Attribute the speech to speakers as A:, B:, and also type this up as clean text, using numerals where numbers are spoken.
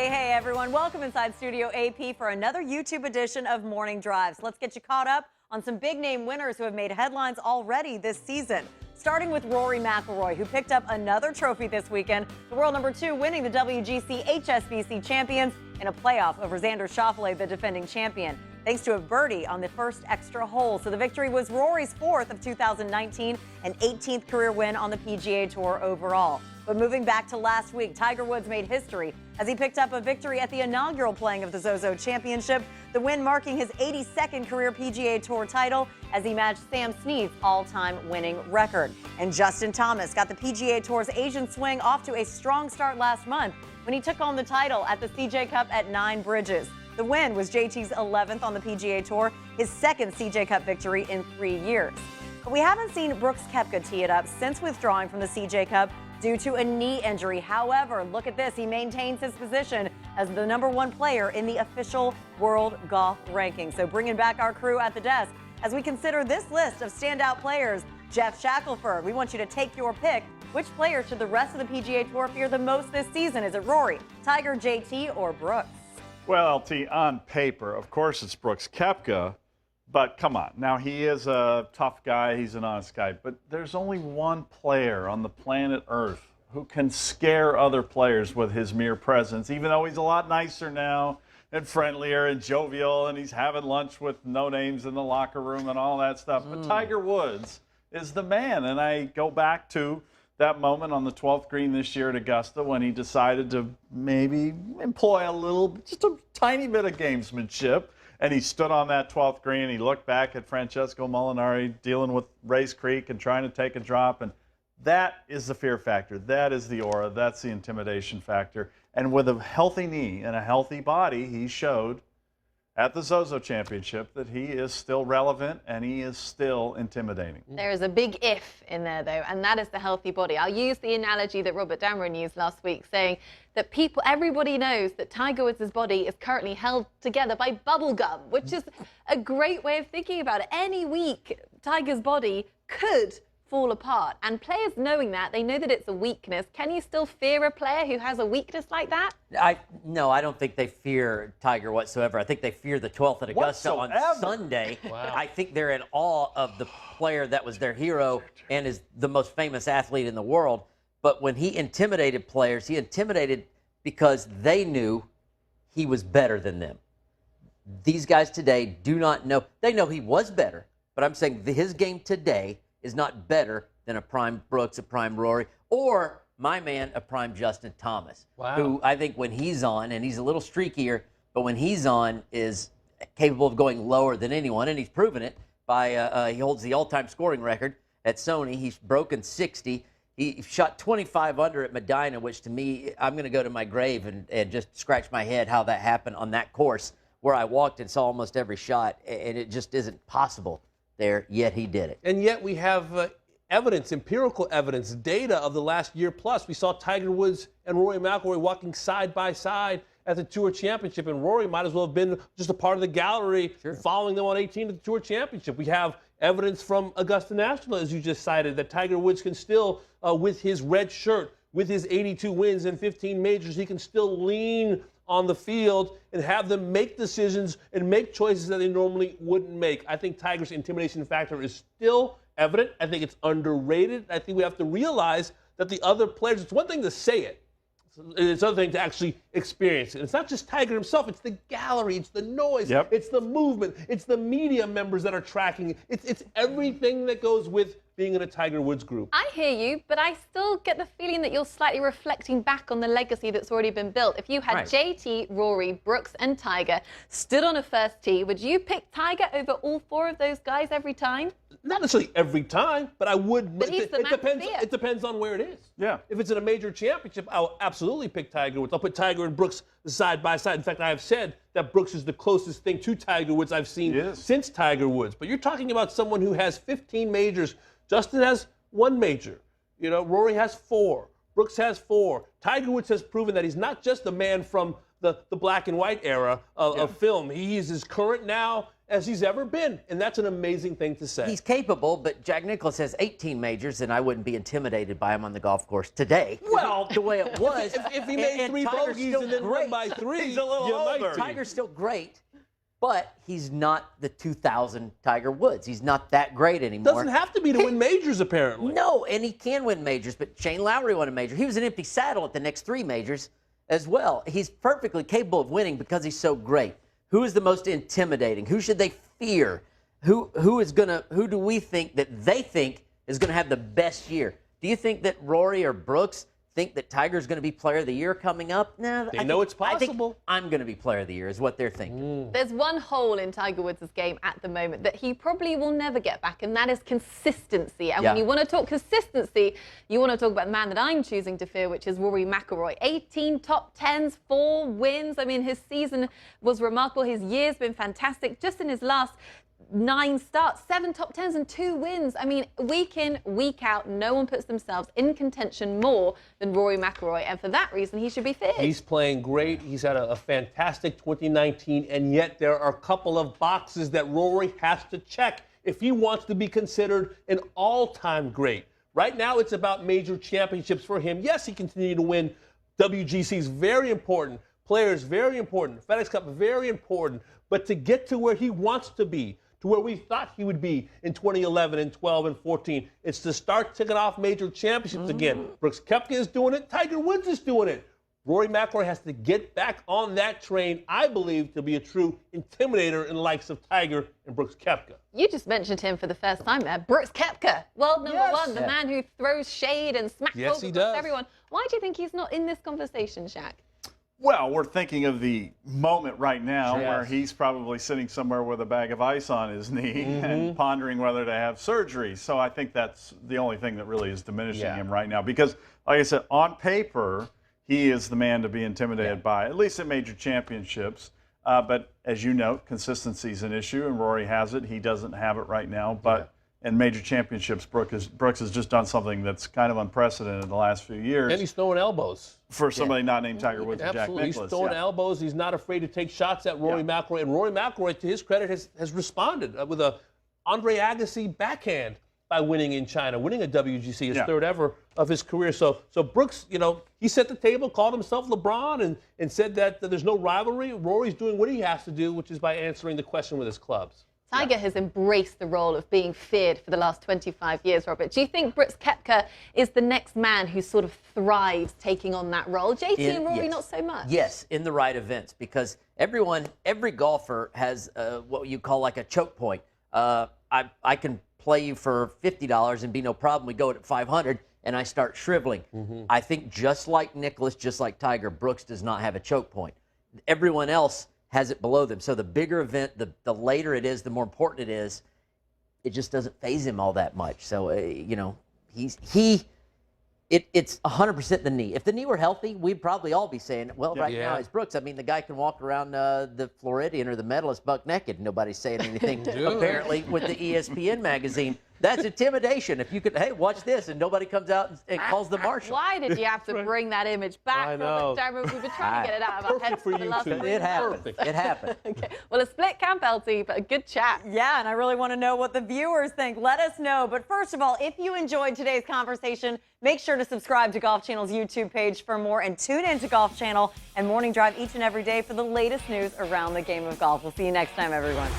A: Hey, everyone. Welcome inside Studio AP for another YouTube edition of Morning Drives. Let's get you caught up on some big-name winners who have made headlines already this season. Starting with Rory McIlroy, who picked up another trophy this weekend, the world number 2 winning the WGC HSBC champions in a playoff over Xander Schauffele, the defending champion, thanks to a birdie on the first extra hole. So the victory was Rory's 4th of 2019 and 18th career win on the PGA Tour overall. But moving back to last week, Tiger Woods made history as he picked up a victory at the inaugural playing of the Zozo Championship, the win marking his 82nd career PGA Tour title as he matched Sam Snead's all-time winning record. And Justin Thomas got the PGA Tour's Asian swing off to a strong start last month when he took on the title at the CJ Cup at 9 Bridges. The win was JT's 11th on the PGA Tour, his second CJ Cup victory in 3 years. But we haven't seen Brooks Koepka tee it up since withdrawing from the CJ Cup due to a knee injury. However, look at this. He maintains his position as the #1 player in the official world golf ranking. So bringing back our crew at the desk as we consider this list of standout players. Geoff Shackelford, we want you to take your pick. Which player should the rest of the PGA Tour fear the most this season? Is it Rory, Tiger, JT, or Brooks?
B: Well, LT, on paper, of course it's Brooks Koepka, but come on. Now, he is a tough guy. He's an honest guy. But there's only one player on the planet Earth who can scare other players with his mere presence, even though he's a lot nicer now and friendlier and jovial, and he's having lunch with no-names in the locker room and all that stuff. But Tiger Woods is the man. And I go back to that moment on the 12th green this year at Augusta when he decided to maybe employ just a tiny bit of gamesmanship. And he stood on that 12th green, and he looked back at Francesco Molinari dealing with Race Creek and trying to take a drop. And that is the fear factor. That is the aura. That's the intimidation factor. And with a healthy knee and a healthy body, he showed at the Zozo Championship that he is still relevant and he is still intimidating.
C: There is a big if in there, though, and that is the healthy body. I'll use the analogy that Robert Dameron used last week, saying that everybody knows that Tiger Woods' body is currently held together by bubble gum, which is a great way of thinking about it. Any week, Tiger's body could fall apart. And players knowing that, they know that it's a weakness. Can you still fear a player who has a weakness like that?
D: No, I don't think they fear Tiger whatsoever. I think they fear the 12th at Augusta on Sunday. Wow. I think they're in awe of the player that was their hero and is the most famous athlete in the world. But when he intimidated players, he intimidated because they knew he was better than them. These guys today do not know. They know he was better, but I'm saying his game today is not better than a prime Brooks, a prime Rory, or my man, a prime Justin Thomas, who I think when he's on, and he's a little streakier, but when he's on is capable of going lower than anyone, and he's proven it by he holds the all-time scoring record at Sony. He's broken 60. He shot 25 under at Medina, which to me, I'm going to go to my grave and just scratch my head how that happened on that course where I walked and saw almost every shot, and it just isn't possible there, yet he did it.
E: And yet we have evidence, empirical evidence, data of the last year plus. We saw Tiger Woods and Rory McIlroy walking side by side at the Tour Championship, and Rory might as well have been just a part of the gallery following them on 18 to the Tour Championship. We have evidence from Augusta National, as you just cited, that Tiger Woods can still, with his red shirt, with his 82 wins and 15 majors, he can still lean on the field and have them make decisions and make choices that they normally wouldn't make. I think Tiger's intimidation factor is still evident. I think it's underrated. I think we have to realize that the other players, it's one thing to say it. It's another thing to actually experience it. It's not just Tiger himself. It's the gallery. It's the noise. It's the movement. It's the media members that are tracking it. It's everything that goes with being in a Tiger Woods group.
C: I hear you, but I still get the feeling that you're slightly reflecting back on the legacy that's already been built. If you had JT, Rory, Brooks, and Tiger stood on a first tee, would you pick Tiger over all 4 of those guys every time?
E: Not necessarily every time, but I would.
C: But he's the man to fear.
E: It depends on where it is.
B: Yeah.
E: If it's in a major championship, I'll absolutely pick Tiger Woods. I'll put Tiger and Brooks side by side. In fact, I have said that Brooks is the closest thing to Tiger Woods I've seen since Tiger Woods. But you're talking about someone who has 15 majors. Justin has 1 major. You know, Rory has 4. Brooks has 4. Tiger Woods has proven that he's not just a man from the black and white era of film. He is as current now as he's ever been, and that's an amazing thing to say.
D: He's capable, but Jack Nicklaus has 18 majors, and I wouldn't be intimidated by him on the golf course today.
E: Well,
D: the way it was.
E: if he made
D: and
E: three
D: Tiger's
E: bogeys
D: still
E: and then
D: great.
E: won by 3,
B: He's a little
E: you might
B: older.
E: be.
D: Tiger's still great, but he's not the 2000 Tiger Woods. He's not that great anymore.
E: Doesn't have to be to win majors, apparently.
D: No, and he can win majors, but Shane Lowry won a major. He was an empty saddle at the next 3 majors as well. He's perfectly capable of winning because he's so great. Who is the most intimidating? Who should they fear? Who do we think that they think is gonna have the best year? Do you think that Rory or Brooks think that Tiger's going to be Player of the Year coming up? No,
E: They know it's possible.
D: I think I'm going to be Player of the Year is what they're thinking.
C: There's one hole in Tiger Woods' game at the moment that he probably will never get back, and that is consistency. And when you want to talk consistency, you want to talk about the man that I'm choosing to fear, which is Rory McIlroy. 18 top 10s, 4 wins. I mean, his season was remarkable. His year's been fantastic. Just in his last 9 starts, 7 top 10s and 2 wins. I mean, week in, week out, no one puts themselves in contention more than Rory McIlroy, and for that reason, he should be feared.
E: He's playing great. He's had a fantastic 2019, and yet there are a couple of boxes that Rory has to check if he wants to be considered an all-time great. Right now, it's about major championships for him. Yes, he continued to win. WGC's very important. Players, very important. FedEx Cup, very important. But to get to where he wants to be, to where we thought he would be in 2011 and 12 and 14. It's to start ticking off major championships again. Brooks Koepka is doing it. Tiger Woods is doing it. Rory McIlroy has to get back on that train, I believe, to be a true intimidator in the likes of Tiger and Brooks Koepka.
C: You just mentioned him for the first time there. Brooks Koepka, world number one, the man who throws shade and smacks over across everyone. Why do you think he's not in this conversation, Shaq?
B: Well, we're thinking of the moment right now where he's probably sitting somewhere with a bag of ice on his knee and pondering whether to have surgery. So I think that's the only thing that really is diminishing him right now. Because, like I said, on paper, he is the man to be intimidated by, at least at major championships. But as you note, consistency is an issue, and Rory has it. He doesn't have it right now. But in major championships, Brooks has just done something that's kind of unprecedented in the last few years.
E: And he's throwing elbows.
B: For somebody not named Tiger Woods and Jack
E: Absolutely.
B: Nicklaus.
E: He's throwing elbows. He's not afraid to take shots at Rory McIlroy. And Rory McIlroy, to his credit, has responded with a Andre Agassi backhand by winning in China, winning a WGC, his third ever of his career. So Brooks, he set the table, called himself LeBron, and said that there's no rivalry. Rory's doing what he has to do, which is by answering the question with his clubs.
C: Tiger has embraced the role of being feared for the last 25 years, Robert. Do you think Brooks Koepka is the next man who sort of thrives taking on that role? JT and Rory, not so much.
D: Yes, in the right events, because every golfer has what you call like a choke point. I can play you for $50 and be no problem. We go at $500 and I start shriveling. I think just like Nicklaus, just like Tiger, Brooks does not have a choke point. Everyone else has it below them. So the bigger event, the later it is, the more important it is. It just doesn't faze him all that much. So it's 100% the knee. If the knee were healthy, we'd probably all be saying, well, right now it's Brooks. I mean, the guy can walk around the Floridian or the Medalist buck naked. Nobody's saying anything. Apparently, with the ESPN magazine. That's intimidation. If you could, hey, watch this, and nobody comes out and calls the marshal.
C: Why did you have to bring that image back?
E: I know.
C: Robert, we've been trying to get it out of our heads for the last week.
D: It happened. It happened.
C: Okay. Well, a split camp, LT, but a good chat.
A: Yeah, and I really want to know what the viewers think. Let us know. But first of all, if you enjoyed today's conversation, make sure to subscribe to Golf Channel's YouTube page for more, and tune in to Golf Channel and Morning Drive each and every day for the latest news around the game of golf. We'll see you next time, everyone.